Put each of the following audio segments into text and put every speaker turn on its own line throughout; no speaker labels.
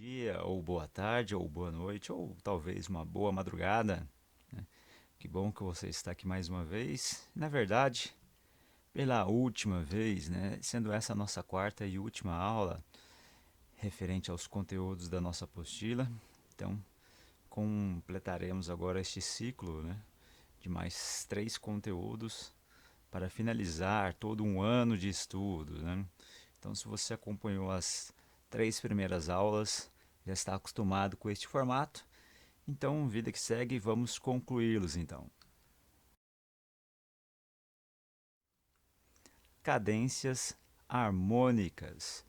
dia, ou boa tarde, ou boa noite, ou talvez uma boa madrugada, né? Que bom que você está aqui mais uma vez. Na verdade, pela última vez, né? Sendo essa a nossa quarta e última aula referente aos conteúdos da nossa apostila. Então, completaremos agora este ciclo, né? De mais três conteúdos para finalizar todo um ano de estudo, né? Então, se você acompanhou as três primeiras aulas, já está acostumado com este formato. Então, vida que segue, vamos concluí-los então. Cadências harmônicas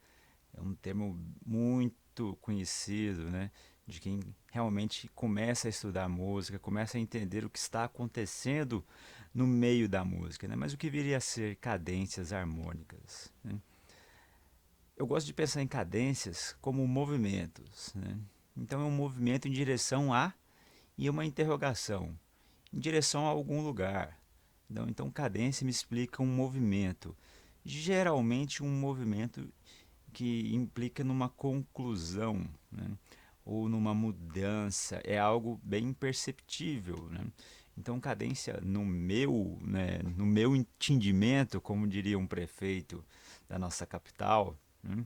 é um termo muito conhecido, né? De quem realmente começa a estudar música, começa a entender o que está acontecendo no meio da música, né? Mas o que viria a ser cadências harmônicas, né? Eu gosto de pensar em cadências como movimentos, né? Então é um movimento em direção a e uma interrogação, em direção a algum lugar. Então cadência me explica um movimento, geralmente um movimento que implica numa conclusão, né? Ou numa mudança, é algo bem perceptível, né? Então cadência no meu, né, no meu entendimento, como diria um prefeito da nossa capital, né,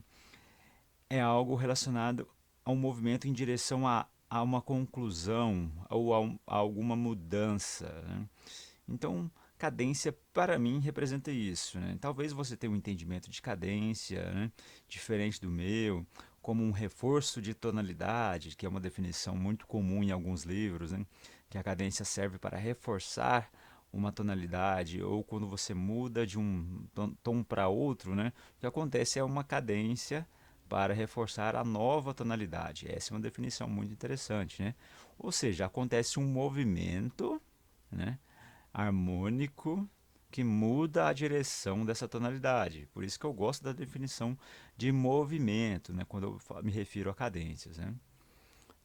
é algo relacionado a um movimento em direção a uma conclusão ou a alguma mudança, né? Então, cadência para mim representa isso, né? Talvez você tenha um entendimento de cadência, né, diferente do meu, como um reforço de tonalidade, que é uma definição muito comum em alguns livros, né? Que a cadência serve para reforçar uma tonalidade ou quando você muda de um tom para outro, né? O que acontece é uma cadência para reforçar a nova tonalidade. Essa é uma definição muito interessante, né? Ou seja, acontece um movimento, né, harmônico que muda a direção dessa tonalidade. Por isso que eu gosto da definição de movimento, né, quando eu me refiro a cadências, né?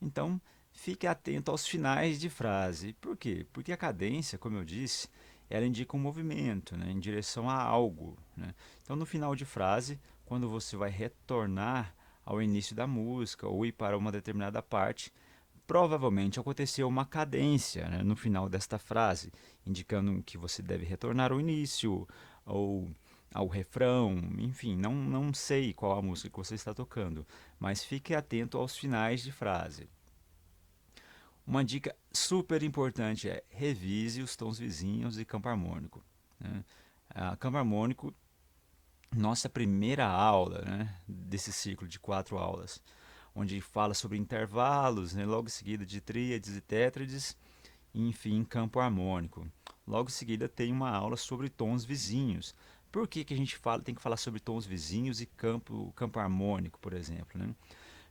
Então, fique atento aos finais de frase. Por quê? Porque a cadência, como eu disse, ela indica um movimento, né, em direção a algo, né? Então, no final de frase, quando você vai retornar ao início da música ou ir para uma determinada parte, provavelmente aconteceu uma cadência, né, no final desta frase, indicando que você deve retornar ao início ou ao refrão, enfim, não sei qual a música que você está tocando, mas fique atento aos finais de frase. Uma dica super importante é revise os tons vizinhos e campo harmônico, né? Campo harmônico, nossa primeira aula, né, desse ciclo de quatro aulas, onde fala sobre intervalos, né, logo em seguida de tríades e tétrades, e enfim, campo harmônico. Logo em seguida tem uma aula sobre tons vizinhos. Por que, que a gente tem que falar sobre tons vizinhos e campo harmônico, por exemplo, né?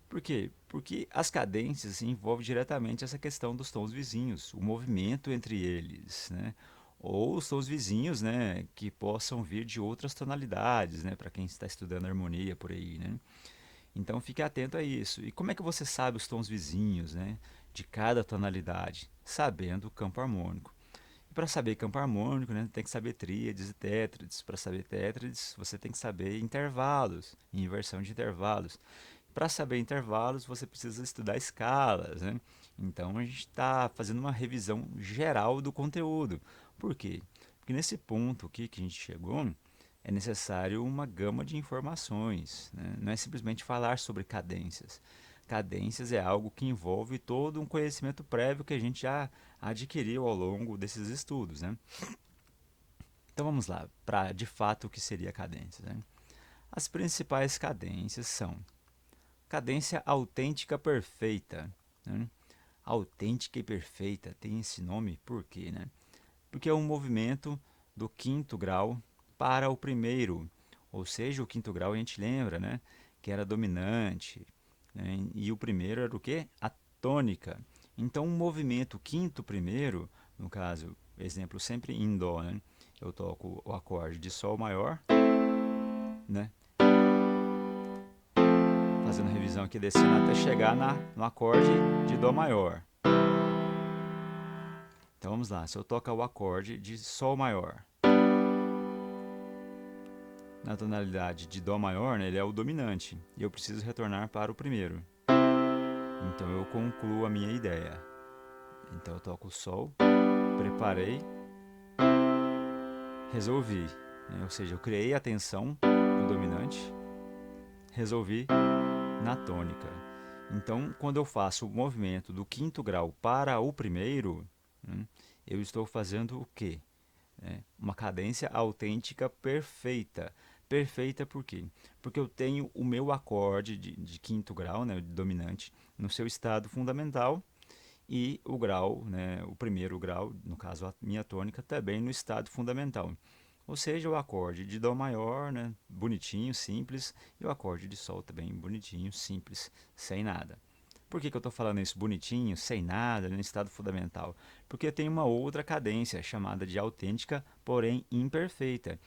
Por quê? Porque as cadências envolvem diretamente essa questão dos tons vizinhos, o movimento entre eles, né? Ou os tons vizinhos, né, que possam vir de outras tonalidades, né, para quem está estudando harmonia por aí, né? Então fique atento a isso. E como é que você sabe os tons vizinhos, né, de cada tonalidade? Sabendo o campo harmônico. E para saber campo harmônico, né, tem que saber tríades e tétrades. Para saber tétrades, você tem que saber intervalos, inversão de intervalos. Para saber intervalos, você precisa estudar escalas, né? Então a gente está fazendo uma revisão geral do conteúdo. Por quê? Porque nesse ponto aqui que a gente chegou, é necessário uma gama de informações, né? Não é simplesmente falar sobre cadências. Cadências é algo que envolve todo um conhecimento prévio que a gente já adquiriu ao longo desses estudos, né? Então vamos lá, para de fato o que seria cadência, né? As principais cadências são cadência autêntica perfeita, né? Autêntica e perfeita tem esse nome por quê, né? Porque é um movimento do quinto grau para o primeiro, ou seja, o quinto grau a gente lembra, né, que era dominante, né, e o primeiro era o quê? A tônica. Então, um movimento quinto primeiro, no caso, exemplo sempre em dó, né? Eu toco o acorde de sol maior, né? Fazendo revisão aqui, descendo até chegar no acorde de dó maior. Então vamos lá, se eu tocar o acorde de sol maior, na tonalidade de dó maior, né, ele é o dominante, e eu preciso retornar para o primeiro. Então eu concluo a minha ideia. Então eu toco o Sol, preparei, resolvi, né? Ou seja, eu criei a tensão no dominante, resolvi na tônica. Então, quando eu faço o movimento do quinto grau para o primeiro, né, eu estou fazendo o quê? Uma cadência autêntica perfeita. Perfeita por quê? Porque eu tenho o meu acorde de quinto grau, né, de dominante, no seu estado fundamental e o grau, né, o primeiro grau, no caso a minha tônica, também no estado fundamental. Ou seja, o acorde de Dó maior, né, bonitinho, simples, e o acorde de Sol também bonitinho, simples, sem nada. Por que eu estou falando isso bonitinho, sem nada, no estado fundamental? Porque tem uma outra cadência chamada de autêntica, porém imperfeita.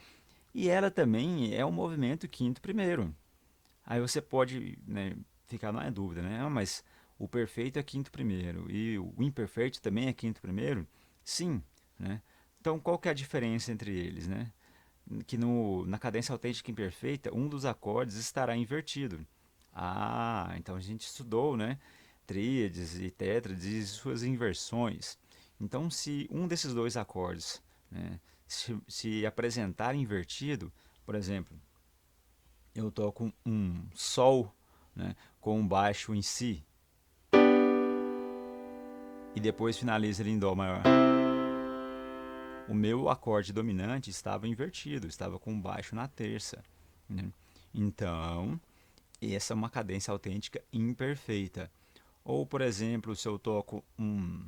E ela também é um movimento quinto primeiro. Aí você pode, né, ficar na dúvida, né? Ah, mas o perfeito é quinto primeiro e o imperfeito também é quinto primeiro? Sim, né? Então qual que é a diferença entre eles, né? Que na cadência autêntica imperfeita, um dos acordes estará invertido. Ah, então a gente estudou, né? Tríades e tétrades e suas inversões. Então, se um desses dois acordes, né, se apresentar invertido, por exemplo, eu toco um Sol, né, com um baixo em Si e depois finaliza ele em Dó maior. O meu acorde dominante estava invertido, estava com baixo na terça, né? Então, essa é uma cadência autêntica imperfeita. Ou, por exemplo, se eu toco um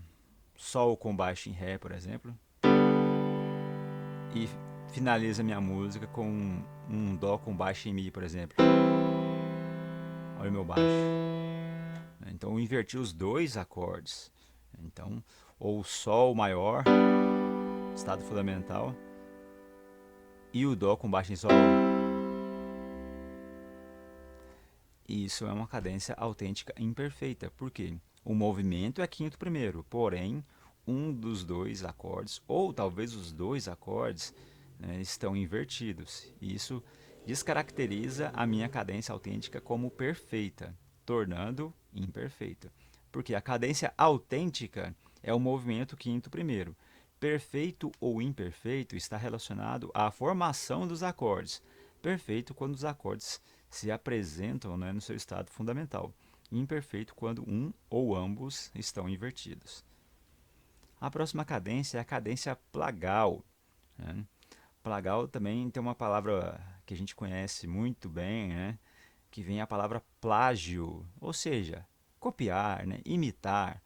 Sol com baixo em Ré, por exemplo, e finaliza minha música com um Dó com baixo em Mi, por exemplo. Olha o meu baixo. Então, eu inverti os dois acordes. Então, ou o Sol maior, estado fundamental, e o Dó com baixo em Sol. Isso é uma cadência autêntica imperfeita. Por quê? O movimento é quinto primeiro, porém, um dos dois acordes, ou talvez os dois acordes, né, estão invertidos. Isso descaracteriza a minha cadência autêntica como perfeita, tornando imperfeita. Porque a cadência autêntica é o movimento quinto primeiro. Perfeito ou imperfeito está relacionado à formação dos acordes. Perfeito quando os acordes se apresentam, né, no seu estado fundamental. Imperfeito quando um ou ambos estão invertidos. A próxima cadência é a cadência plagal, né? Plagal também tem uma palavra que a gente conhece muito bem, né, que vem a palavra plágio, ou seja, copiar, né, imitar.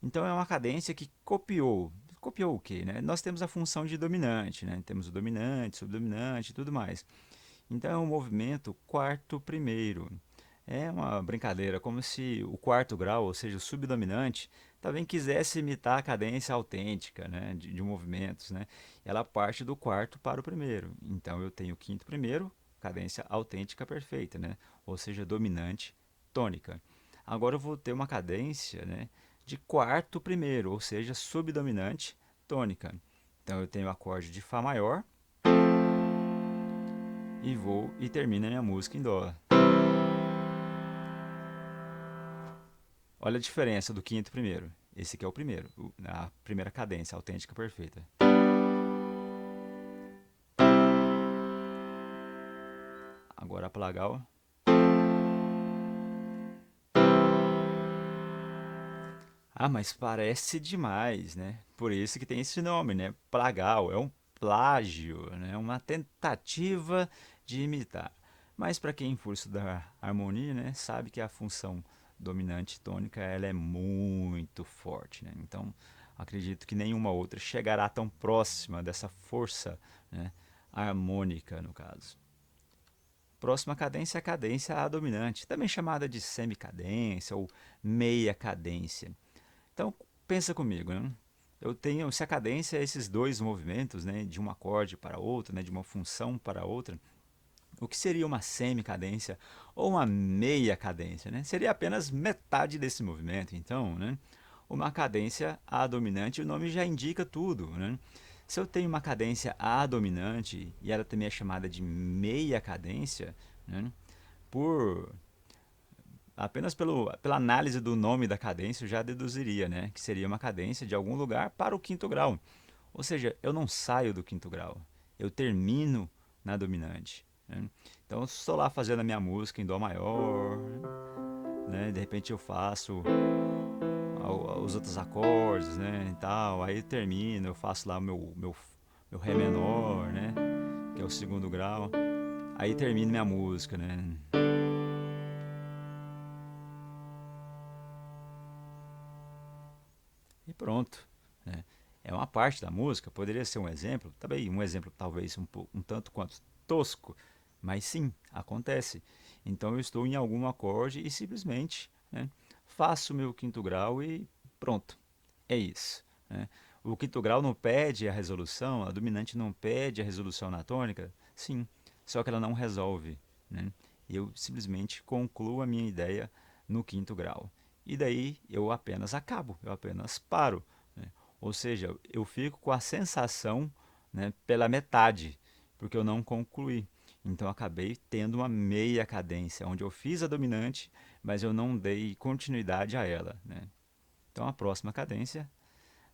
Então é uma cadência que copiou. Copiou o quê? Né? Nós temos a função de dominante, né? Temos o dominante, subdominante e tudo mais. Então é um movimento quarto primeiro. É uma brincadeira, como se o quarto grau, ou seja, o subdominante, também quisesse imitar a cadência autêntica, né, de movimentos, né? Ela parte do quarto para o primeiro. Então eu tenho o quinto primeiro, cadência autêntica perfeita, né? Ou seja, dominante tônica. Agora eu vou ter uma cadência, né, de quarto primeiro, ou seja, subdominante tônica. Então eu tenho o acorde de Fá maior e vou e termino a minha música em Dó. Olha a diferença do quinto primeiro. Esse aqui é o primeiro, a primeira cadência autêntica perfeita. Agora a plagal. Ah, mas parece demais, né? Por isso que tem esse nome, né? Plagal, é um plágio, né? Uma tentativa de imitar. Mas para quem for estudar harmonia, né, sabe que a função dominante tônica ela é muito forte, né? Então, acredito que nenhuma outra chegará tão próxima dessa força, né, harmônica, no caso. Próxima cadência é a cadência A dominante, também chamada de semicadência ou meia cadência. Então, pensa comigo, né? Eu tenho, se a cadência é esses dois movimentos, né, de um acorde para outro, né, de uma função para outra, o que seria uma semicadência ou uma meia cadência, né? Seria apenas metade desse movimento. Então, né, uma cadência A dominante, o nome já indica tudo, né? Se eu tenho uma cadência A dominante e ela também é chamada de meia cadência, né, por Apenas pela análise do nome da cadência eu já deduziria, né, que seria uma cadência de algum lugar para o quinto grau. Ou seja, eu não saio do quinto grau, eu termino na dominante, né? Então, eu estou lá fazendo a minha música em Dó maior, né? De repente eu faço os outros acordes, né, e tal. Aí eu termino, eu faço lá o meu Ré menor, né, que é o segundo grau. Aí termino minha música, né? E pronto, né? É uma parte da música, poderia ser um exemplo, também um exemplo talvez um tanto quanto tosco, mas sim, acontece. Então eu estou em algum acorde e simplesmente, né, faço o meu quinto grau e pronto, é isso, né? O quinto grau não pede a resolução, a dominante não pede a resolução na tônica, sim, só que ela não resolve, né? Eu simplesmente concluo a minha ideia no quinto grau. E daí eu apenas acabo, eu apenas paro, né? Ou seja, eu fico com a sensação, né, pela metade, porque eu não concluí. Então eu acabei tendo uma meia cadência, onde eu fiz a dominante, mas eu não dei continuidade a ela, né? Então a próxima cadência,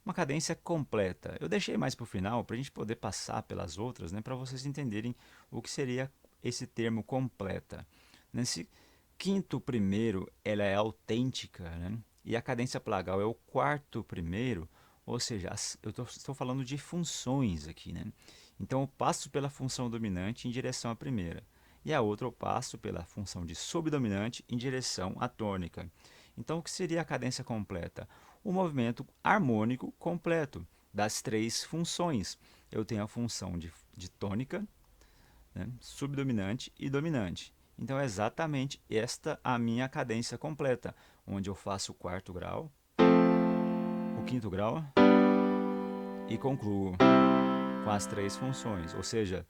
uma cadência completa. Eu deixei mais para o final para a gente poder passar pelas outras, né, para vocês entenderem o que seria esse termo completa. Nesse quinto primeiro, ela é autêntica, né? E a cadência plagal é o quarto primeiro, ou seja, estou falando de funções aqui, né? Então eu passo pela função dominante em direção à primeira, e a outra eu passo pela função de subdominante em direção à tônica. Então o que seria a cadência completa? O movimento harmônico completo das três funções. Eu tenho a função de tônica, né, subdominante e dominante. Então é exatamente esta a minha cadência completa, onde eu faço o quarto grau, o quinto grau e concluo com as três funções, ou seja,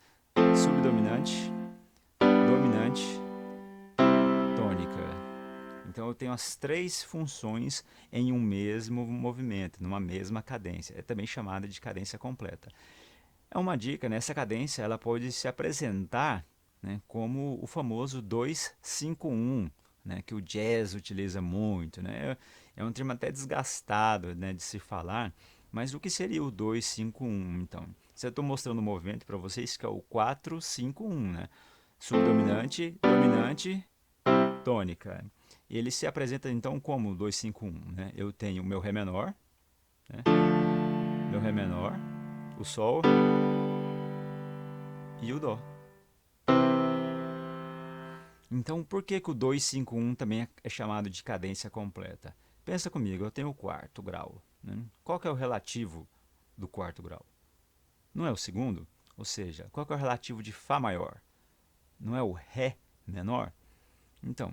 subdominante, dominante, tônica. Então eu tenho as três funções em um mesmo movimento, numa mesma cadência. É também chamada de cadência completa. É uma dica, né? Essa cadência ela pode se apresentar, né, como o famoso 2-5-1, né, que o jazz utiliza muito, né? É um termo até desgastado, né, de se falar, mas o que seria o 2-5-1, então? Se eu estou mostrando o movimento para vocês, que é o 4-5-1, né? Subdominante, dominante, tônica. E ele se apresenta então como 2-5-1, né? Eu tenho o meu Ré menor, né? Meu Ré menor, o Sol e o Dó. Então, por que, que o 2-5-1 também é chamado de cadência completa? Pensa comigo, eu tenho o quarto grau, né? Qual que é o relativo do quarto grau? Não é o segundo? Ou seja, qual que é o relativo de Fá maior? Não é o Ré menor? Então,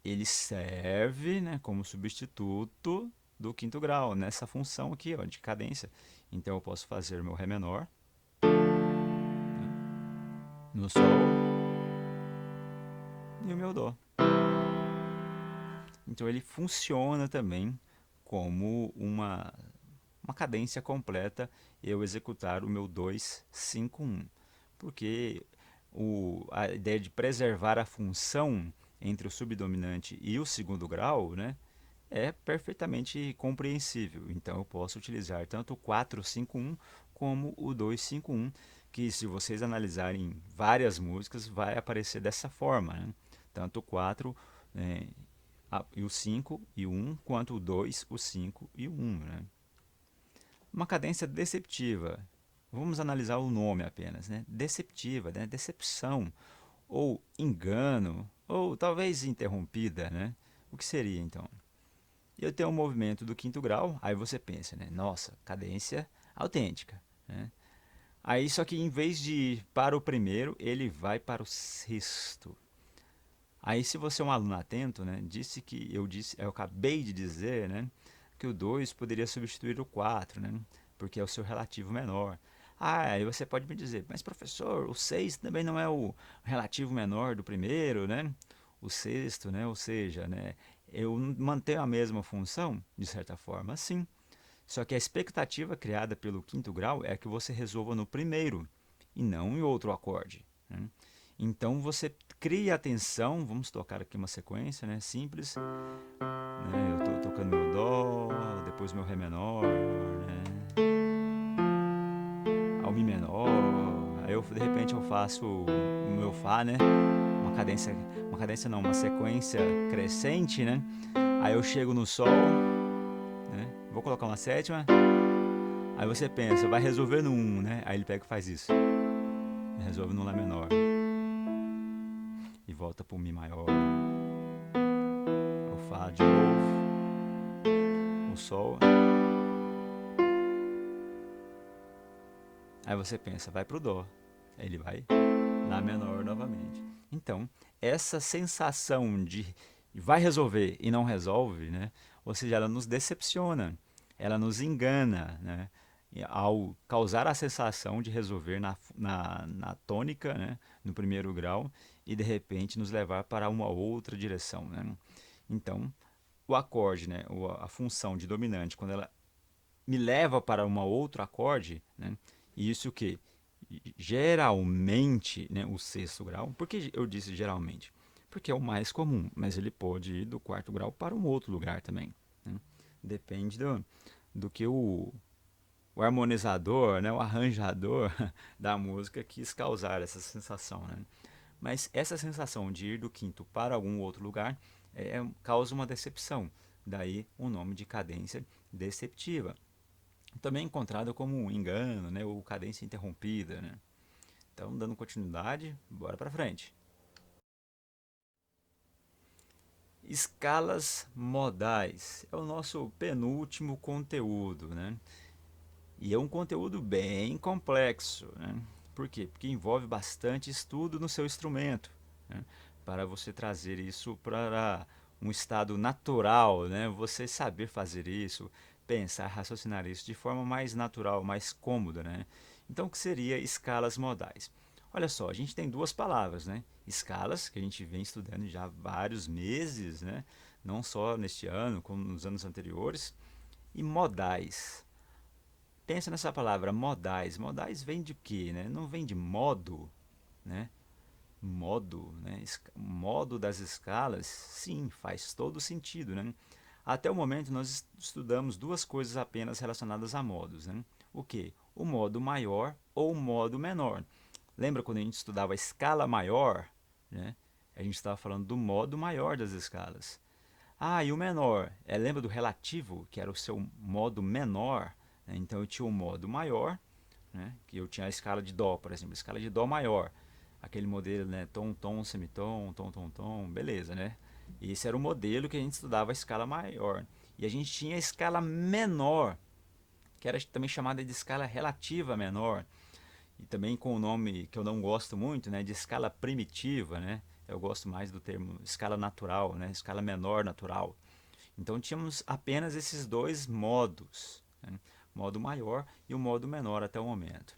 ele serve, né, como substituto do quinto grau, nessa função aqui, ó, de cadência. Então, eu posso fazer meu Ré menor, né, no Sol e o meu Dó. Então ele funciona também como uma cadência completa eu executar o meu 2-5-1. Porque a ideia de preservar a função entre o subdominante e o segundo grau, né, é perfeitamente compreensível. Então eu posso utilizar tanto o 4-5-1 como o 2-5-1, que se vocês analisarem várias músicas vai aparecer dessa forma, né? Tanto o 4, e o 5 e o 1, quanto o 2, o 5 e o 1, né? Uma cadência deceptiva. Vamos analisar o nome apenas, né? Deceptiva, né? Decepção, ou engano, ou talvez interrompida, né? O que seria então? Eu tenho um movimento do quinto grau, aí você pensa, né? Nossa, cadência autêntica, né? Aí só que em vez de ir para o primeiro, ele vai para o sexto. Aí se você é um aluno atento, né, eu acabei de dizer, né, que o 2 poderia substituir o 4, né, porque é o seu relativo menor. Ah, aí você pode me dizer, mas professor, o 6 também não é o relativo menor do primeiro, né? O sexto, né? Ou seja, né, eu mantenho a mesma função, de certa forma, sim. Só que a expectativa criada pelo quinto grau é que você resolva no primeiro e não em outro acorde, né? Então você crie atenção, vamos tocar aqui uma sequência, né, simples, né, eu estou tocando meu Dó, depois meu Ré menor, né, ao Mi menor, aí eu, de repente eu faço o meu Fá, né, uma cadência não, uma sequência crescente, né, aí eu chego no Sol, né, vou colocar uma sétima, aí você pensa, vai resolver no 1, né, aí ele pega e faz isso, resolve no Lá menor, e volta pro Mi maior, o Fá de novo, o Sol. Aí você pensa, vai pro Dó. Aí ele vai Lá menor novamente. Então, essa sensação de vai resolver e não resolve, né? Ou seja, ela nos decepciona, ela nos engana, né? Ao causar a sensação de resolver na tônica, né? No primeiro grau, e de repente nos levar para uma outra direção, né? Então, o acorde, né? A função de dominante, quando ela me leva para um outro acorde, né? E isso que geralmente, né, o sexto grau. Por que eu disse geralmente? Porque é o mais comum, mas ele pode ir do quarto grau para um outro lugar também, né? Depende do que o harmonizador, né, o arranjador da música quis causar essa sensação, né? Mas essa sensação de ir do quinto para algum outro lugar causa uma decepção. Daí o nome de cadência deceptiva. Também encontrado como um engano, né, ou cadência interrompida, né? Então, dando continuidade, bora para frente. Escalas modais é o nosso penúltimo conteúdo, né? E é um conteúdo bem complexo, né? Por quê? Porque envolve bastante estudo no seu instrumento, né? Para você trazer isso para um estado natural, né? Você saber fazer isso, pensar, raciocinar isso de forma mais natural, mais cômoda, né? Então, o que seria escalas modais? Olha só, a gente tem duas palavras, né? Escalas, que a gente vem estudando já há vários meses, né? Não só neste ano, como nos anos anteriores, e modais. Pensa nessa palavra modais. Modais vem de quê, né? Não vem de modo, né? Modo, né? Modo das escalas, sim, faz todo sentido, né? Até o momento nós estudamos duas coisas apenas relacionadas a modos, né? O que? O modo maior ou o modo menor. Lembra quando a gente estudava a escala maior, né? A gente estava falando do modo maior das escalas. Ah, e o menor? Lembra do relativo, que era o seu modo menor, né? Então eu tinha o modo maior, né? Que eu tinha a escala de Dó, por exemplo, a escala de Dó maior. Aquele modelo, né? Tom, tom, semitom, tom, tom, tom, beleza, né? Esse era o modelo que a gente estudava a escala maior. E a gente tinha a escala menor, que era também chamada de escala relativa menor. E também com o nome que eu não gosto muito, né? De escala primitiva, né? Eu gosto mais do termo escala natural, né? Escala menor natural. Então tínhamos apenas esses dois modos, né? O modo maior e o modo menor até o momento.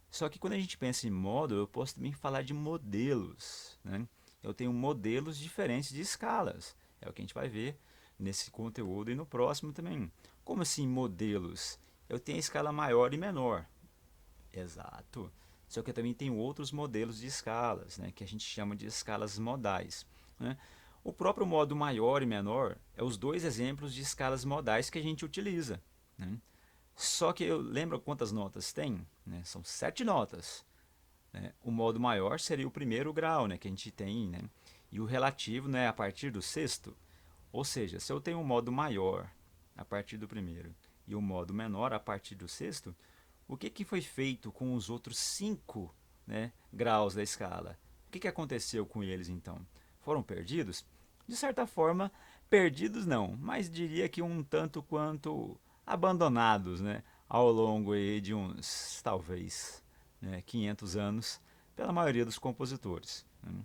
Só que quando a gente pensa em modo, eu posso também falar de modelos, né? Eu tenho modelos diferentes de escalas. É o que a gente vai ver nesse conteúdo e no próximo também. Como assim modelos? Eu tenho a escala maior e menor. Exato. Só que eu também tenho outros modelos de escalas, né, que a gente chama de escalas modais, né? O próprio modo maior e menor é os dois exemplos de escalas modais que a gente utiliza, né? Só que eu lembro quantas notas tem? Né? São 7 notas. Né? O modo maior seria o primeiro grau, né, que a gente tem, né? E o relativo, né, a partir do sexto. Ou seja, se eu tenho um modo maior a partir do primeiro e o modo menor a partir do sexto, o que foi feito com os outros 5, né, graus da escala? O que aconteceu com eles então? Foram perdidos? De certa forma, perdidos não, mas diria que um tanto quanto abandonados, né, ao longo aí de uns, talvez, né, 500 anos, pela maioria dos compositores, né?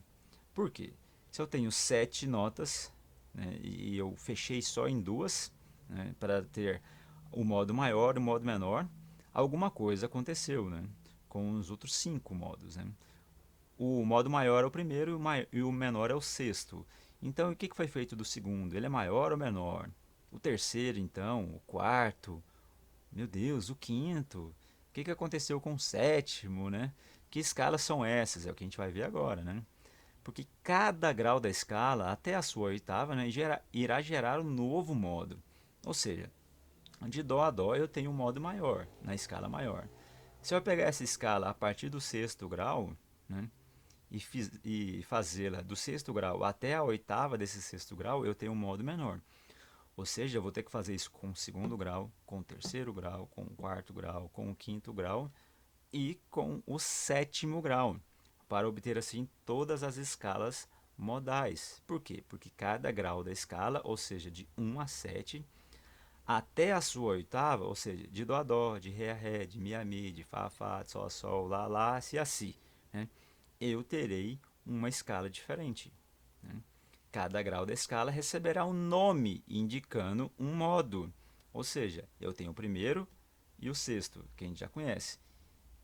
Por quê? Se eu tenho 7 notas, né, e eu fechei só em duas, né, para ter o modo maior e o modo menor, alguma coisa aconteceu, né, com os outros 5 modos, né? O modo maior é o primeiro e o menor é o sexto. Então, o que foi feito do segundo? Ele é maior ou menor? O terceiro, então, o quarto, meu Deus, o quinto. O aconteceu com o sétimo, né? Que escalas são essas? É o que a gente vai ver agora, né? Porque cada grau da escala, até a sua oitava, né, irá gerar um novo modo. Ou seja, de Dó a Dó eu tenho um modo maior, na escala maior. Se eu pegar essa escala a partir do sexto grau, né, e fazê-la do sexto grau até a oitava desse sexto grau, eu tenho um modo menor. Ou seja, eu vou ter que fazer isso com o segundo grau, com o terceiro grau, com o quarto grau, com o quinto grau e com o sétimo grau, para obter assim todas as escalas modais. Por quê? Porque cada grau da escala, ou seja, de 1 a 7, até a sua oitava, ou seja, de Dó a Dó, de Ré a Ré, de Mi a Mi, de Fá a Fá, de Sol a Sol, Lá a Lá, Si a Si, né? Eu terei uma escala diferente, né? Cada grau da escala receberá um nome indicando um modo. Ou seja, eu tenho o primeiro e o sexto, que a gente já conhece.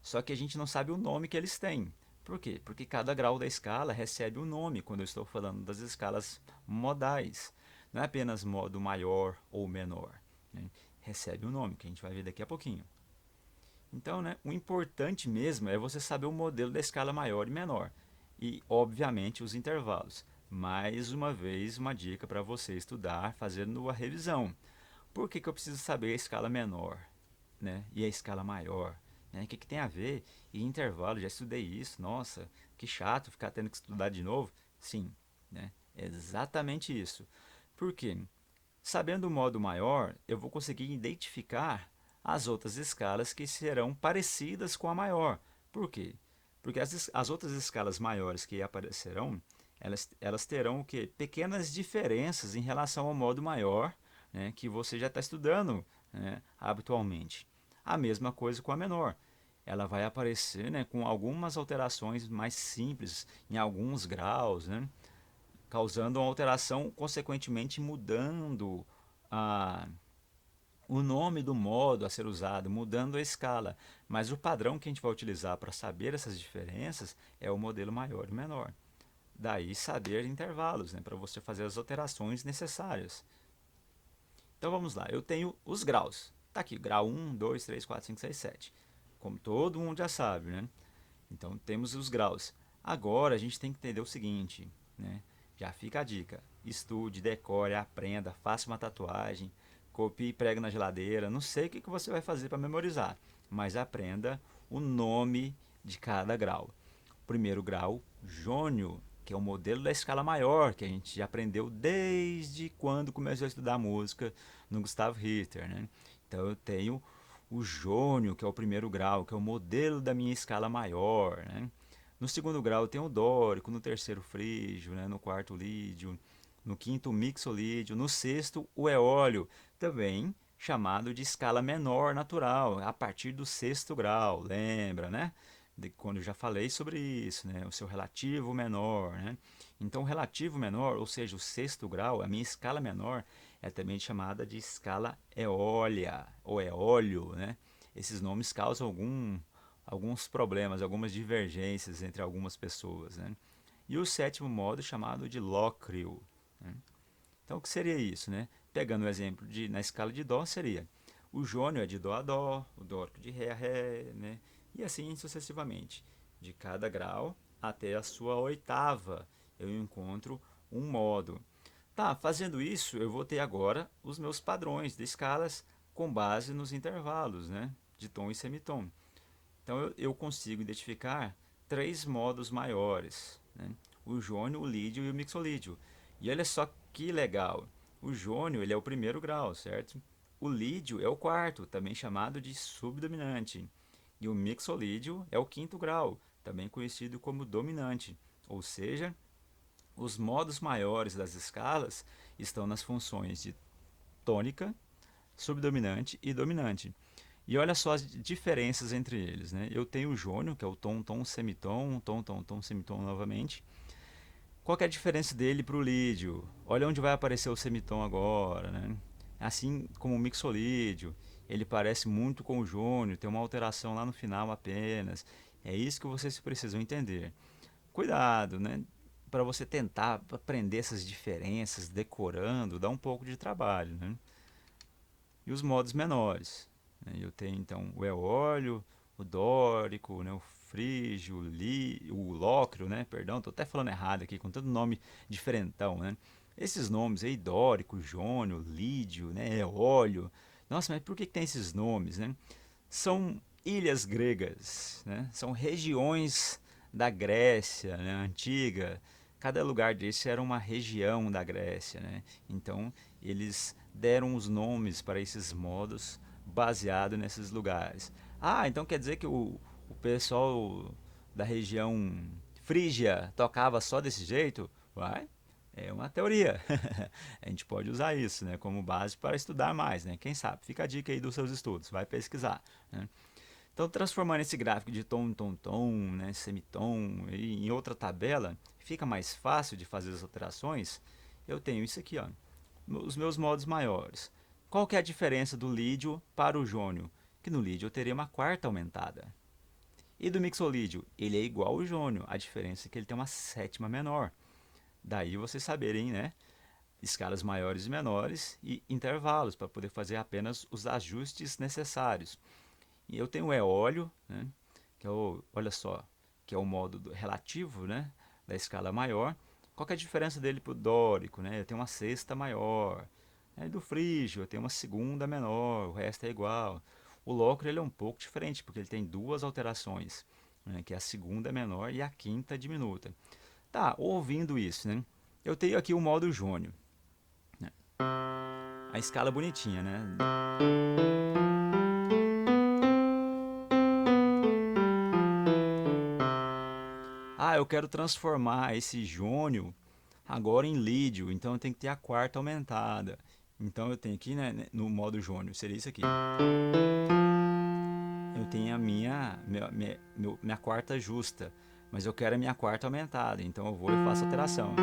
Só que a gente não sabe o nome que eles têm. Por quê? Porque cada grau da escala recebe um nome quando eu estou falando das escalas modais. Não é apenas modo maior ou menor, né? Recebe um nome, que a gente vai ver daqui a pouquinho. Então, né, o importante mesmo é você saber o modelo da escala maior e menor. E, obviamente, os intervalos. Mais uma vez, uma dica para você estudar fazendo a revisão. Por que eu preciso saber a escala menor, né, e a escala maior? Né? O que tem a ver? E intervalo, já estudei isso. Nossa, que chato ficar tendo que estudar de novo. Sim, né, é exatamente isso. Por quê? Sabendo o modo maior, eu vou conseguir identificar as outras escalas que serão parecidas com a maior. Por quê? Porque as outras escalas maiores que aparecerão, elas terão o quê? Pequenas diferenças em relação ao modo maior, né, que você já está estudando, né, habitualmente. A mesma coisa com a menor. Ela vai aparecer, né, com algumas alterações mais simples, em alguns graus, né, causando uma alteração, consequentemente mudando a, o nome do modo a ser usado, mudando a escala. Mas o padrão que a gente vai utilizar para saber essas diferenças é o modelo maior e menor. Daí saber intervalos, né, para você fazer as alterações necessárias. Então vamos lá, eu tenho os graus. Está aqui, grau 1, 2, 3, 4, 5, 6, 7. Como todo mundo já sabe, né? Então temos os graus. Agora a gente tem que entender o seguinte, né? Já fica a dica. Estude, decore, aprenda, faça uma tatuagem, copie e pregue na geladeira. Não sei o que você vai fazer para memorizar, mas aprenda o nome de cada grau. Primeiro grau, jônio, que é o modelo da escala maior, que a gente já aprendeu desde quando começou a estudar música no Gustav Richter, né? Então eu tenho o jônio, que é o primeiro grau, que é o modelo da minha escala maior, né? No segundo grau tem o dórico, no terceiro frígio, né? No quarto lídio, no quinto o mixolídio, no sexto o eólio, também chamado de escala menor natural, a partir do sexto grau, lembra, né? De quando eu já falei sobre isso, né? O seu relativo menor, né? Então, o relativo menor, ou seja, o sexto grau, a minha escala menor, é também chamada de escala eólia ou eólio, né? Esses nomes causam alguns problemas, algumas divergências entre algumas pessoas, né? E o sétimo modo chamado de lócreo, né? Então, o que seria isso, né? Pegando o exemplo na escala de Dó, seria o jônio é de Dó a Dó, o dórico de Ré a Ré, né? E assim sucessivamente. De cada grau até a sua oitava, eu encontro um modo. Tá, fazendo isso, eu vou ter agora os meus padrões de escalas com base nos intervalos, né? De tom e semitom. Então eu consigo identificar três modos maiores, né? O jônio, o lídio e o mixolídio. E olha só que legal. O jônio ele é o primeiro grau, certo? O lídio é o quarto, também chamado de subdominante. E o mixolídio é o quinto grau, também conhecido como dominante. Ou seja, os modos maiores das escalas estão nas funções de tônica, subdominante e dominante. E olha só as diferenças entre eles, né? Eu tenho o jônio, que é o tom, tom, semitom, tom, tom, tom, semitom novamente. Qual que é a diferença dele para o lídio? Olha onde vai aparecer o semitom agora, né? Assim como o mixolídio, ele parece muito com o jônio, tem uma alteração lá no final apenas. É isso que vocês precisam entender. Cuidado, né? Para você tentar aprender essas diferenças decorando, dá um pouco de trabalho, né? E os modos menores, né? Eu tenho então o eólio, o dórico, né? O frígio, o lócrio, né? Perdão, tô até falando errado aqui, com todo nome diferentão, né? Esses nomes aí, dórico, jônio, lídio, né? Eólio. Nossa, mas por que tem esses nomes, né? São ilhas gregas, né? São regiões da Grécia, né? Antiga. Cada lugar desse era uma região da Grécia, né? Então, eles deram os nomes para esses modos baseado nesses lugares. Ah, então quer dizer que o pessoal da região frígia tocava só desse jeito? Vai, é uma teoria. A gente pode usar isso, né, como base para estudar mais, né? Quem sabe? Fica a dica aí dos seus estudos, vai pesquisar, né? Então, transformando esse gráfico de tom, tom, tom, né, semitom, em outra tabela, fica mais fácil de fazer as alterações. Eu tenho isso aqui, ó, os meus modos maiores. Qual que é a diferença do lídio para o jônio? Que no lídio eu teria uma quarta aumentada. E do mixolídio? Ele é igual ao jônio, a diferença é que ele tem uma sétima menor. Daí vocês saberem, né? Escalas maiores e menores e intervalos para poder fazer apenas os ajustes necessários. E eu tenho o eólio, né? Que é o, olha só, que é o modo relativo, né? Da escala maior. Qual que é a diferença dele para o dórico, né? Eu tenho uma sexta maior. Do frígio eu tenho uma segunda menor, o resto é igual. O lócrio ele é um pouco diferente, porque ele tem duas alterações, né? Que é a segunda menor e a quinta diminuta. Tá, ouvindo isso, né? Eu tenho aqui o modo jônio, né? A escala bonitinha, né? Ah, eu quero transformar esse jônio agora em lídio, então eu tenho que ter a quarta aumentada. Então eu tenho aqui, né, no modo jônio, seria isso aqui. Eu tenho a minha quarta justa, mas eu quero a minha quarta aumentada, então eu vou e faço alteração.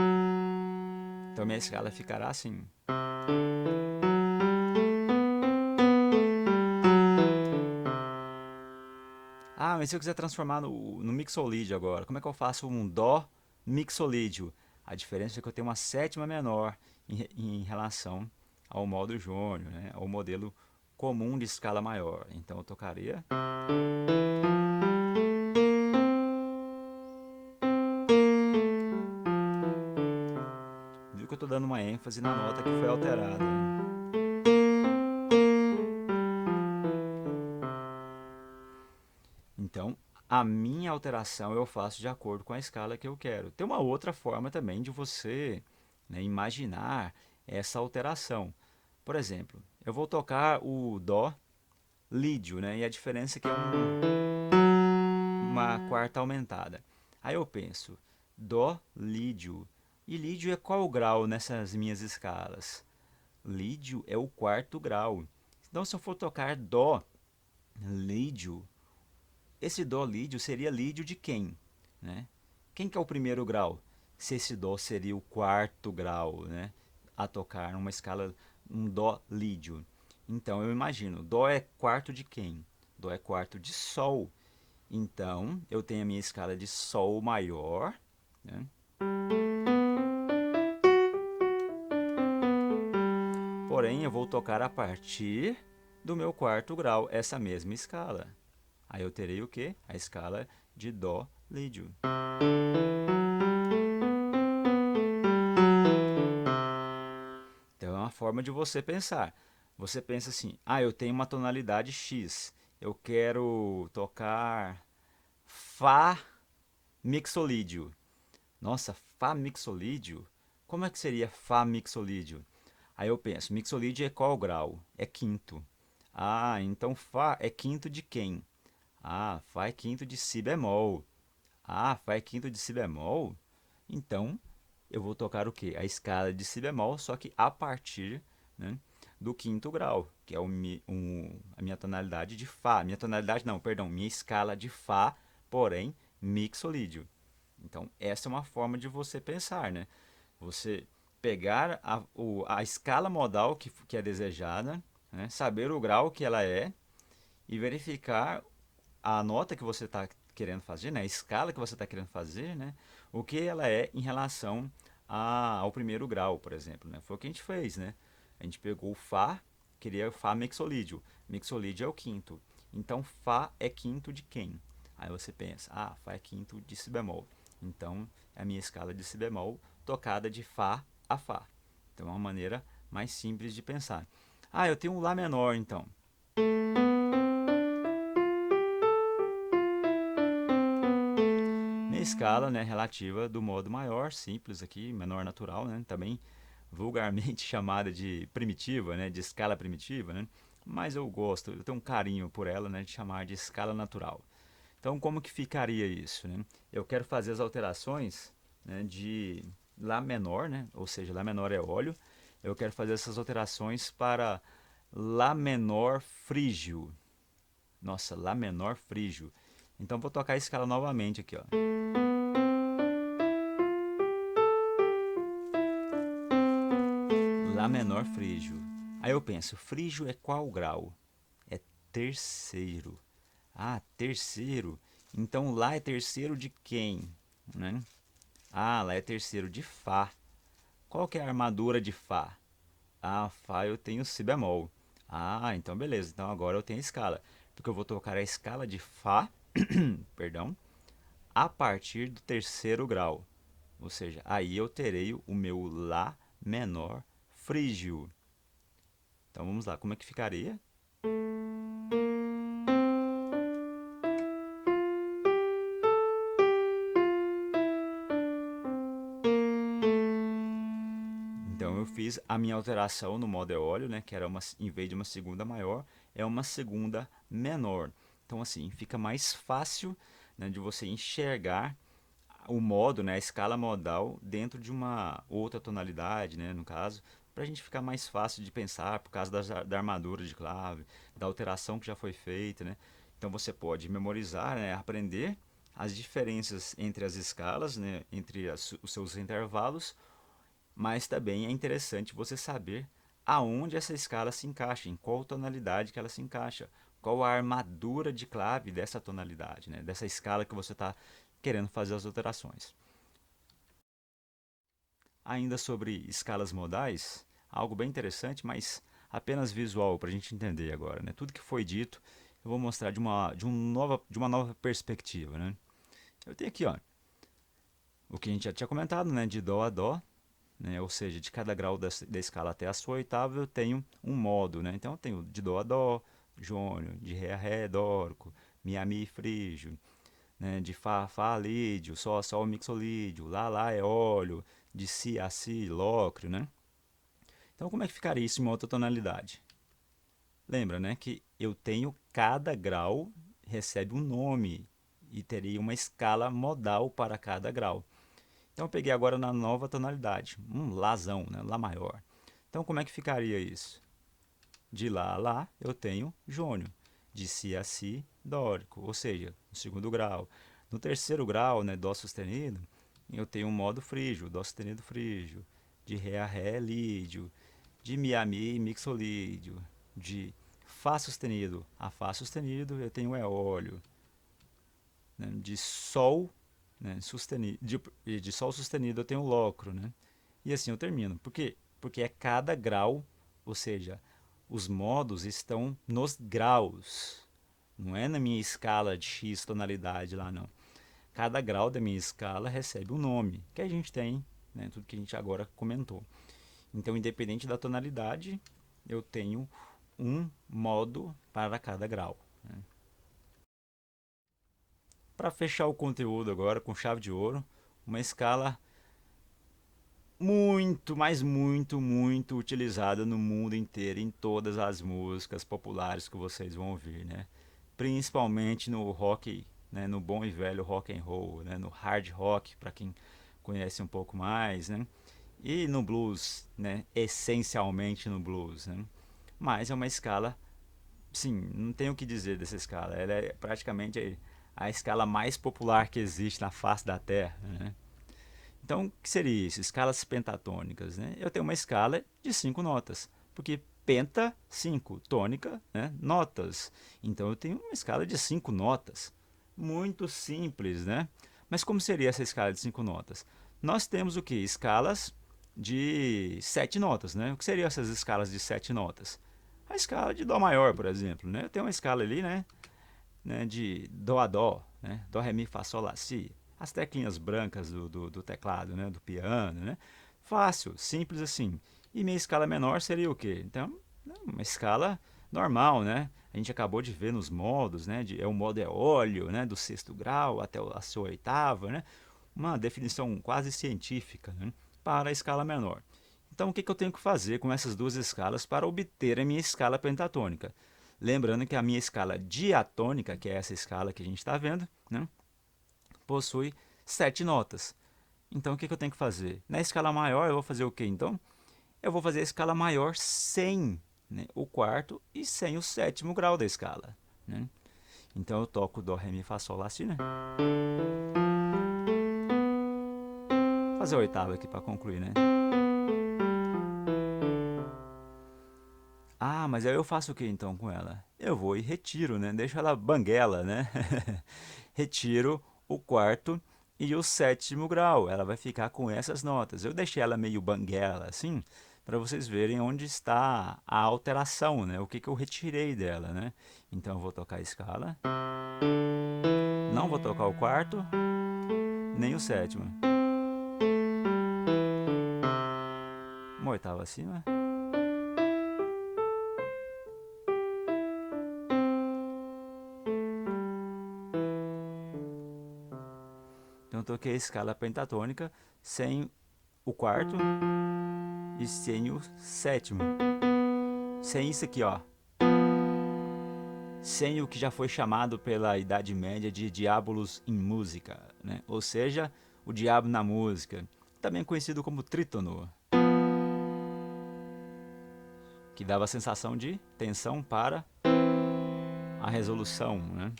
Então minha escala ficará assim. Ah, mas se eu quiser transformar no mixolídio agora, como é que eu faço um dó mixolídio? A diferença é que eu tenho uma sétima menor em relação ao modo jônio, né? Ao modelo comum de escala maior. Então eu tocaria. Viu que eu estou dando uma ênfase na nota que foi alterada. Então, a minha alteração eu faço de acordo com a escala que eu quero. Tem uma outra forma também de você, né, imaginar essa alteração. Por exemplo, eu vou tocar o Dó lídio, né? E a diferença é que é uma quarta aumentada. Aí eu penso, Dó lídio. E lídio é qual grau nessas minhas escalas? Lídio é o quarto grau. Então, se eu for tocar Dó lídio, esse Dó lídio seria lídio de quem? Né? Quem que é o primeiro grau? Se esse Dó seria o quarto grau, né? A tocar numa escala, um Dó lídio. Então eu imagino, Dó é quarto de quem? Dó é quarto de Sol. Então eu tenho a minha escala de Sol maior, né? Porém eu vou tocar a partir do meu quarto grau essa mesma escala. Aí eu terei o que? A escala de Dó lídio. Então é uma forma de você pensar. Você pensa assim: ah, eu tenho uma tonalidade X, eu quero tocar Fá mixolídio. Nossa, Fá mixolídio? Como é que seria Fá mixolídio? Aí eu penso: mixolídio é qual grau? É quinto. Ah, então Fá é quinto de quem? Ah, Fá é quinto de Si bemol. Ah, Fá é quinto de Si bemol? Então eu vou tocar o quê? A escala de Si bemol, só que a partir, né, do quinto grau, que é a minha tonalidade de Fá. Minha tonalidade não, perdão, minha escala de Fá, porém mixolídio. Então essa é uma forma de você pensar, né? Você pegar a escala modal que é desejada, né, saber o grau que ela é e verificar a nota que você está querendo fazer, né, a escala que você está querendo fazer, né, o que ela é em relação ao primeiro grau, por exemplo. Né? Foi o que a gente fez. Né? A gente pegou o Fá, queria o Fá mixolídio. Mixolídio é o quinto. Então, Fá é quinto de quem? Aí você pensa, ah, Fá é quinto de Si bemol. Então, é a minha escala de Si bemol tocada de Fá a Fá. Então, é uma maneira mais simples de pensar. Ah, eu tenho um Lá menor, então. Minha escala, né, relativa do modo maior, simples aqui, menor natural, né, também vulgarmente chamada de primitiva, né, de escala primitiva, né, mas eu gosto, eu tenho um carinho por ela, né, de chamar de escala natural. Então, como que ficaria isso, né? Eu quero fazer as alterações, né, de Lá menor, né, ou seja, Lá menor é óleo. Eu quero fazer essas alterações para Lá menor frígio. Nossa, Lá menor frígio. Então, vou tocar a escala novamente aqui, ó. Lá menor frígio. Aí eu penso, frígio é qual grau? É terceiro. Ah, terceiro. Então Lá é terceiro de quem, né? Ah, Lá é terceiro de Fá. Qual que é a armadura de Fá? Ah, Fá eu tenho Si bemol. Ah, então beleza. Então agora eu tenho a escala. Porque eu vou tocar a escala de Fá, perdão, a partir do terceiro grau. Ou seja, aí eu terei o meu Lá menor frígio. Então vamos lá, como é que ficaria? Então eu fiz a minha alteração no modo eólio, né, que era uma, em vez de uma segunda maior, é uma segunda menor. Então assim, fica mais fácil, né, de você enxergar o modo, né, a escala modal dentro de uma outra tonalidade, né, no caso, para a gente ficar mais fácil de pensar por causa da armadura de clave, da alteração que já foi feita, né. Então você pode memorizar, né, aprender as diferenças entre as escalas, né, entre os seus intervalos, mas também é interessante você saber aonde essa escala se encaixa, em qual tonalidade que ela se encaixa, qual a armadura de clave dessa tonalidade, né? Dessa escala que você está querendo fazer as alterações. Ainda sobre escalas modais, algo bem interessante, mas apenas visual para a gente entender agora, né? Tudo que foi dito eu vou mostrar de uma nova perspectiva, né? Eu tenho aqui, ó, o que a gente já tinha comentado, né? De Dó a Dó, né? Ou seja, de cada grau da escala até a sua oitava eu tenho um modo, né? Então eu tenho de Dó a Dó, jônio, de Ré a Ré, dórico, Mi a Mi frígio, né? De Fá a Fá lídio, Sol a Sol mixolídio, Lá é óleo, de Si a Si lócrio, né? Então como é que ficaria isso em uma outra tonalidade? Lembra, né, que eu tenho cada grau recebe um nome e teria uma escala modal para cada grau. Então eu peguei agora na nova tonalidade, um Lazão, né? Lá maior. Então como é que ficaria isso? De Lá a Lá eu tenho jônio, de Si a Si dórico, ou seja, no segundo grau. No terceiro grau, né, Dó sustenido, eu tenho um modo frígio, Dó sustenido frígio, de Ré a Ré lídio, de Mi a Mi mixolídio, de Fá sustenido a Fá sustenido eu tenho eólio, né, de Sol, né, sustenido, de Sol sustenido eu tenho locro, né? E assim eu termino. Por quê? Porque é cada grau, ou seja, os modos estão nos graus. Não é na minha escala de X tonalidade lá, não. Cada grau da minha escala recebe um nome, que a gente tem, né, tudo que a gente agora comentou. Então, independente da tonalidade, eu tenho um modo para cada grau, né? Para fechar o conteúdo agora com chave de ouro, uma escala muito, mas muito, muito utilizada no mundo inteiro, em todas as músicas populares que vocês vão ouvir, né? Principalmente no rock, né? No bom e velho rock and roll, né? No hard rock, para quem conhece um pouco mais, né? E no blues, né? Essencialmente no blues, né? Mas é uma escala, sim, não tenho o que dizer dessa escala. Ela é praticamente a escala mais popular que existe na face da Terra, né? Então, o que seria isso? Escalas pentatônicas, né? Eu tenho uma escala de 5 notas, porque penta, 5, tônica, né? Notas. Então, eu tenho uma escala de 5 notas. Muito simples, né? Mas como seria essa escala de 5 notas? Nós temos o que? Escalas de 7 notas, né? O que seriam essas escalas de 7 notas? A escala de Dó maior, por exemplo, né? Eu tenho uma escala ali, né? De Dó a Dó, né? Dó, ré, mi, fá, sol, lá, si. As teclinhas brancas do teclado, né? Do piano, né? Fácil, simples assim. E minha escala menor seria o quê? Então, uma escala normal, né? A gente acabou de ver nos modos, né? O modo é óleo, né? Do sexto grau até a sua oitava, né? Uma definição quase científica, né? Para a escala menor. Então, o que eu tenho que fazer com essas duas escalas para obter a minha escala pentatônica? Lembrando que a minha escala diatônica, que é essa escala que a gente está vendo, né? Possui 7 notas. Então, o que eu tenho que fazer? Na escala maior, eu vou fazer o quê, então? Eu vou fazer a escala maior sem, né, o quarto e sem o sétimo grau da escala, né? Então, eu toco Dó, Ré, Mi, Fá, Sol, Lá, Si, né? Vou fazer a oitava aqui para concluir, né? Ah, mas aí eu faço o que então com ela? Eu vou e retiro, né? Deixo ela banguela, né? Retiro o quarto e o sétimo grau. Ela vai ficar com essas notas. Eu deixei ela meio banguela assim, para vocês verem onde está a alteração, né? O que eu retirei dela, né? Então eu vou tocar a escala. Não vou tocar o quarto, nem o sétimo. Uma oitava acima. Então eu toquei a escala pentatônica sem o quarto e sem o sétimo. Sem isso aqui, ó. Sem o que já foi chamado pela Idade Média de diabolos em música, né? Ou seja, o diabo na música, também conhecido como trítono, que dava a sensação de tensão para a resolução, né?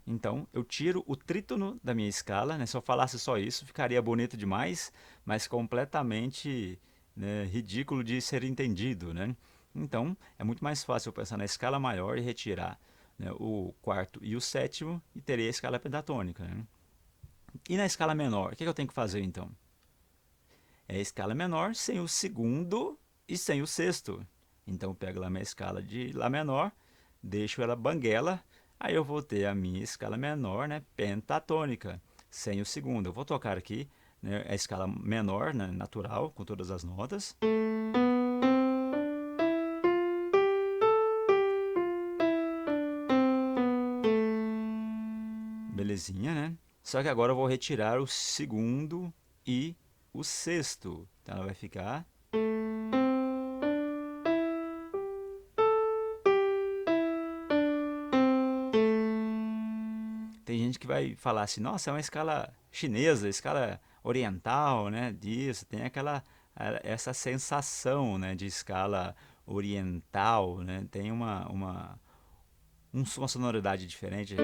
Então, eu tiro o trítono da minha escala, né? Se eu falasse só isso, ficaria bonito demais, mas completamente, né, ridículo de ser entendido, né? Então, é muito mais fácil eu pensar na escala maior e retirar, né, o quarto e o sétimo e teria a escala pentatônica, né? E na escala menor, o que eu tenho que fazer então? É a escala menor sem o segundo e sem o sexto. Então eu pego lá minha escala de Lá menor, deixo ela banguela, aí eu vou ter a minha escala menor, né, pentatônica, sem o segundo. Eu vou tocar aqui, né, a escala menor, né, natural, com todas as notas. Belezinha, né? Só que agora eu vou retirar o segundo e o sexto. Então ela vai ficar. Tem gente que vai falar assim, nossa, é uma escala chinesa, escala oriental, né? Disso, tem essa sensação, né, de escala oriental, né? Tem uma sonoridade diferente.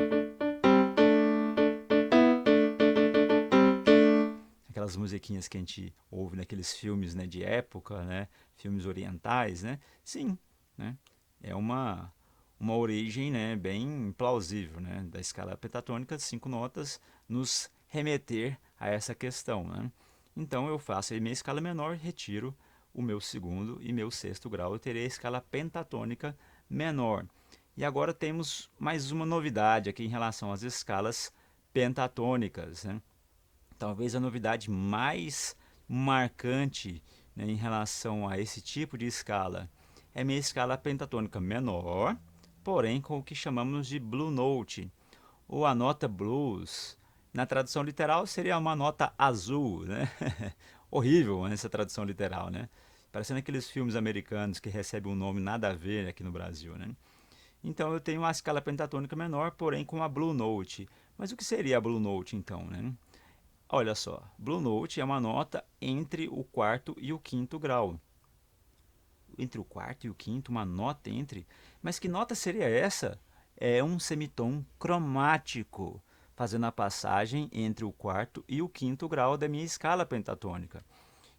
Aquelas musiquinhas que a gente ouve naqueles filmes, né, de época, né? Filmes orientais, né? Sim, né? É uma origem, né, bem plausível, né, da escala pentatônica de 5 notas nos remeter a essa questão, né? Então eu faço a minha escala menor, retiro o meu segundo e meu sexto grau, eu terei a escala pentatônica menor. E agora temos mais uma novidade aqui em relação às escalas pentatônicas, né? Talvez a novidade mais marcante, né, em relação a esse tipo de escala é minha escala pentatônica menor, porém com o que chamamos de Blue Note, ou a nota blues. Na tradução literal seria uma nota azul, né? Horrível, né, essa tradução literal, né? Parecendo aqueles filmes americanos que recebem um nome nada a ver aqui no Brasil, né? Então eu tenho uma escala pentatônica menor, porém com a Blue Note. Mas o que seria a Blue Note então, né? Olha só, Blue Note é uma nota entre o quarto e o quinto grau. Entre o quarto e o quinto, uma nota entre. Mas que nota seria essa? É um semitom cromático, fazendo a passagem entre o quarto e o quinto grau da minha escala pentatônica.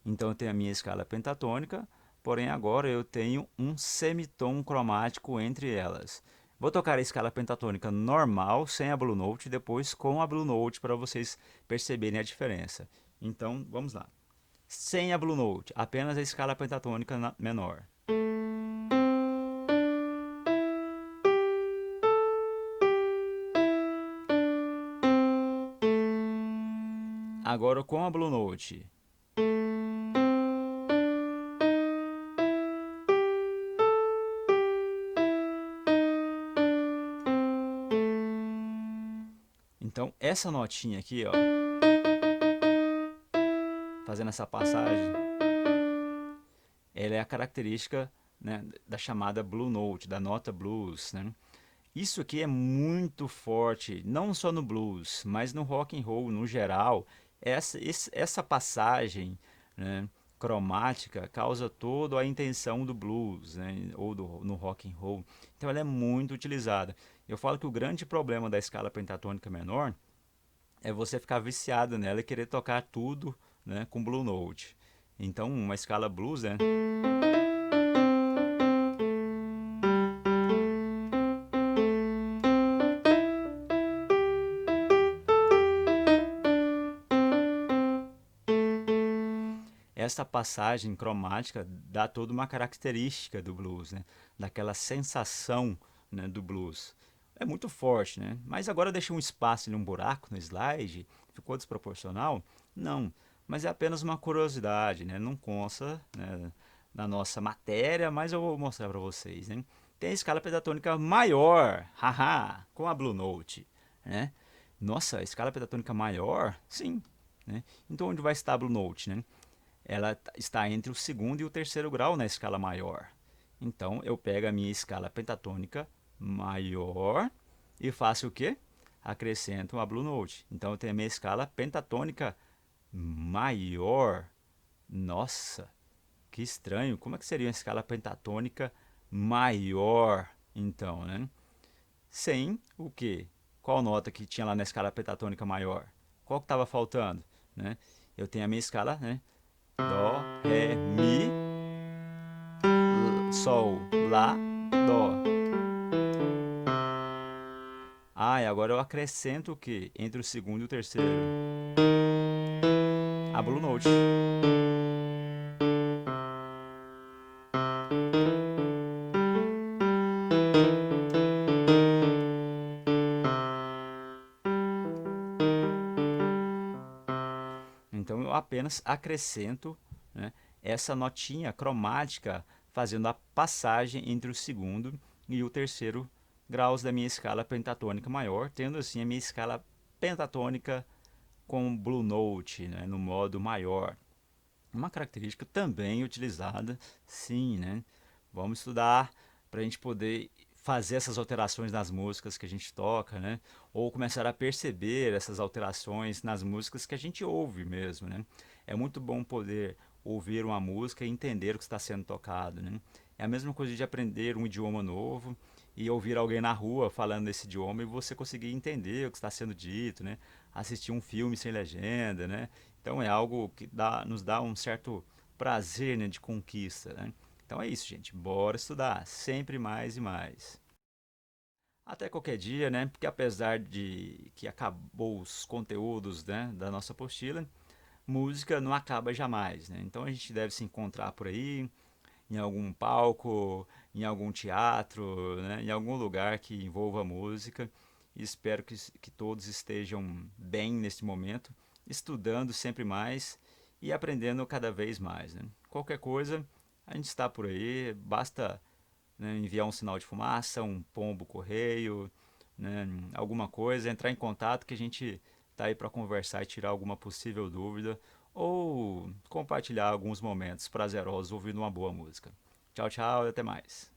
Então eu tenho a minha escala pentatônica, porém agora eu tenho um semitom cromático entre elas. Vou tocar a escala pentatônica normal, sem a Blue Note, e depois com a Blue Note para vocês perceberem a diferença. Então, vamos lá. Sem a Blue Note, apenas a escala pentatônica menor. Agora com a Blue Note. Então, essa notinha aqui, ó, fazendo essa passagem, ela é a característica, né, da chamada Blue Note, da nota blues, né? Isso aqui é muito forte, não só no blues, mas no rock and roll no geral. Essa passagem, né, cromática causa toda a intenção do blues, né, ou no rock and roll. Então ela é muito utilizada. Eu falo que o grande problema da escala pentatônica menor é você ficar viciado nela e querer tocar tudo, né, com Blue Note. Então uma escala blues, né, essa passagem cromática dá toda uma característica do blues, né? Daquela sensação, né, do blues. É muito forte, né? Mas agora deixa um espaço, um buraco no slide, ficou desproporcional? Não, mas é apenas uma curiosidade, né? Não consta, né, na nossa matéria, mas eu vou mostrar para vocês, né? Tem a escala pentatônica maior, haha, com a Blue Note, né? Nossa, a escala pentatônica maior? Sim, né? Então onde vai estar a Blue Note, né? Ela está entre o segundo e o terceiro grau na escala maior. Então eu pego a minha escala pentatônica maior e faço o quê? Acrescento uma Blue Note. Então eu tenho a minha escala pentatônica maior. Nossa, que estranho. Como é que seria uma escala pentatônica maior? Então, né? Sem o quê? Qual nota que tinha lá na escala pentatônica maior? Qual que estava faltando? Né? Eu tenho a minha escala, né? Dó, Ré, Mi, Sol, Lá, Dó. Ah, e agora eu acrescento o que? Entre o segundo e o terceiro? A Blue Note. Então eu apenas acrescento, né, essa notinha cromática fazendo a passagem entre o segundo e o terceiro graus da minha escala pentatônica maior, tendo assim a minha escala pentatônica com Blue Note, né, no modo maior. Uma característica também utilizada, sim, né? Vamos estudar para a gente poder fazer essas alterações nas músicas que a gente toca, né? Ou começar a perceber essas alterações nas músicas que a gente ouve mesmo, né? É muito bom poder ouvir uma música e entender o que está sendo tocado, né? É a mesma coisa de aprender um idioma novo e ouvir alguém na rua falando esse idioma e você conseguir entender o que está sendo dito, né? Assistir um filme sem legenda, né? Então é algo que nos dá um certo prazer, né, de conquista, né? Então é isso, gente. Bora estudar, sempre mais e mais. Até qualquer dia, né? Porque apesar de que acabou os conteúdos, né, da nossa apostila, música não acaba jamais, né? Então a gente deve se encontrar por aí, em algum palco, em algum teatro, né, em algum lugar que envolva música. E espero que todos estejam bem nesse momento, estudando sempre mais e aprendendo cada vez mais, né? Qualquer coisa, a gente está por aí, basta, né, enviar um sinal de fumaça, um pombo correio, né, alguma coisa, entrar em contato que a gente está aí para conversar e tirar alguma possível dúvida ou compartilhar alguns momentos prazerosos ouvindo uma boa música. Tchau, tchau e até mais.